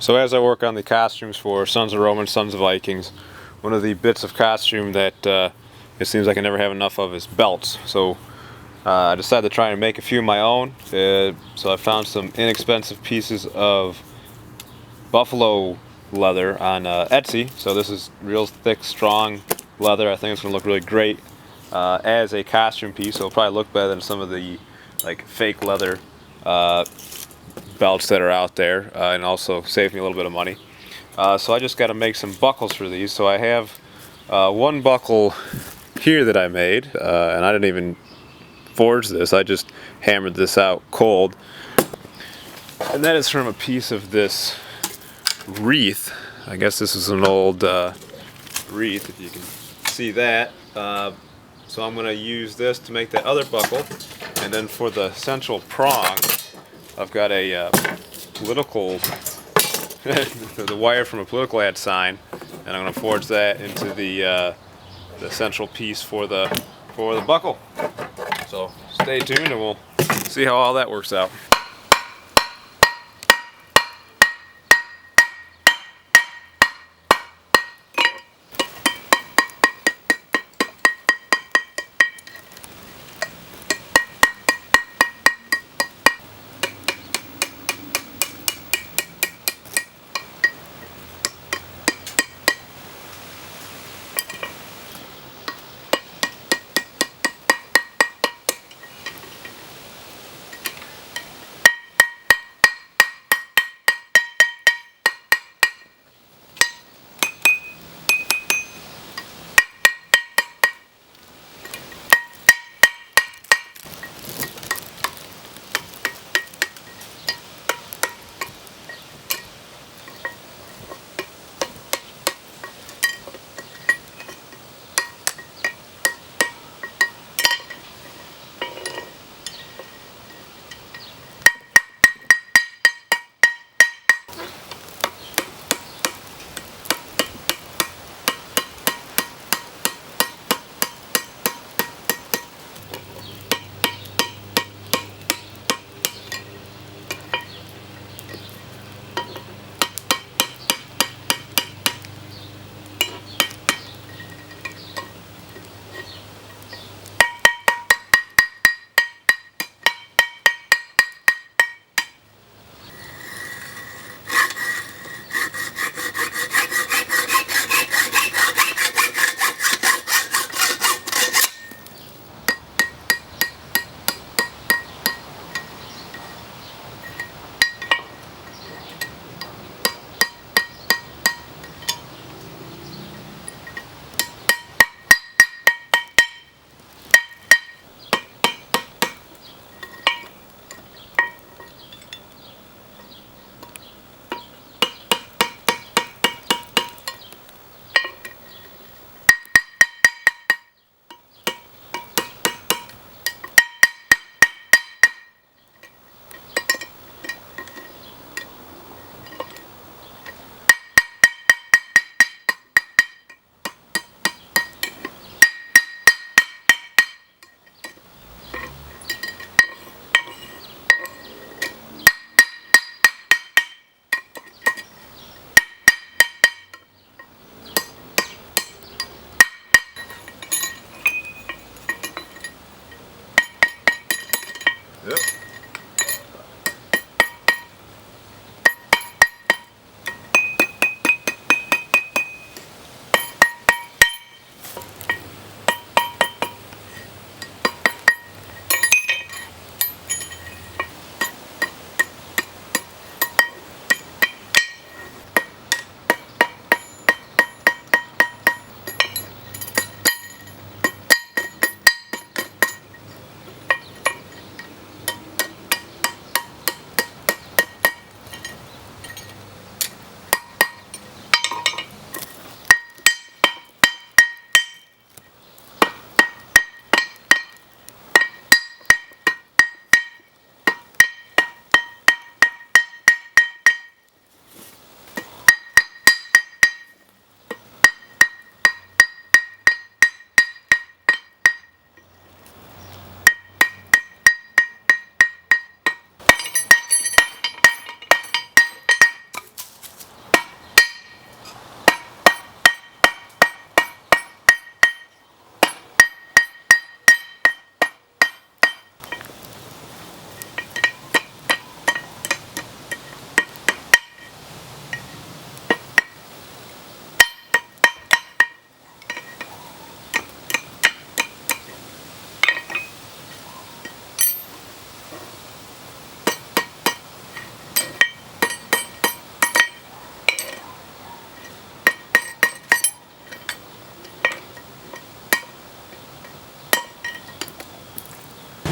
So as I work on the costumes for Sons of Roman, Sons of Vikings, one of the bits of costume that it seems like I never have enough of is belts. So I decided to try and make a few of my own. So I found some inexpensive pieces of buffalo leather on Etsy. So this is real thick, strong leather. I think it's going to look really great as a costume piece. So it'll probably look better than some of the like fake leather belts that are out there, and also save me a little bit of money. So I just got to make some buckles for these. So I have one buckle here that I made, and I didn't even forge this. I just hammered this out cold. And that is from a piece of this wreath. I guess this is an old wreath, if you can see that. So I'm going to use this to make that other buckle. And then for the central prong, I've got a political, the wire from a political ad sign, and I'm going to forge that into the central piece for the buckle. So stay tuned and we'll see how all that works out.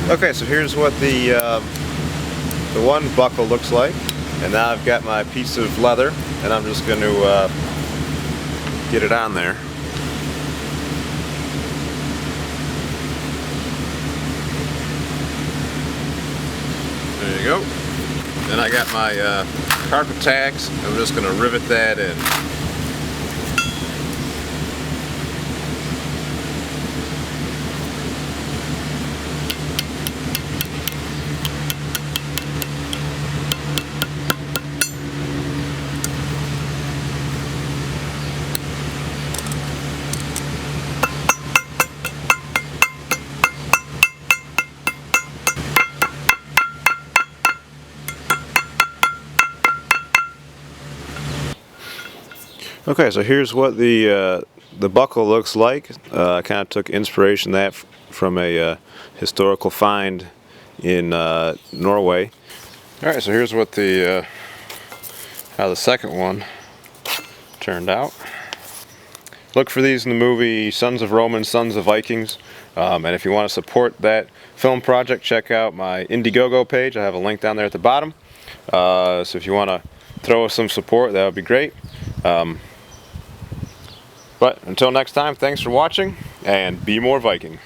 Okay, so here's what the one buckle looks like, and now I've got my piece of leather, and I'm just going to get it on there. There you go. Then I got my carpet tacks. I'm just going to rivet that in. Okay, so here's what the buckle looks like. I kind of took inspiration that from a historical find in Norway. All right, so here's what how the second one turned out. Look for these in the movie Sons of Romans, Sons of Vikings. And if you want to support that film project, check out my Indiegogo page. I have a link down there at the bottom. So if you want to throw us some support, that would be great. But until next time, thanks for watching, and be more Viking.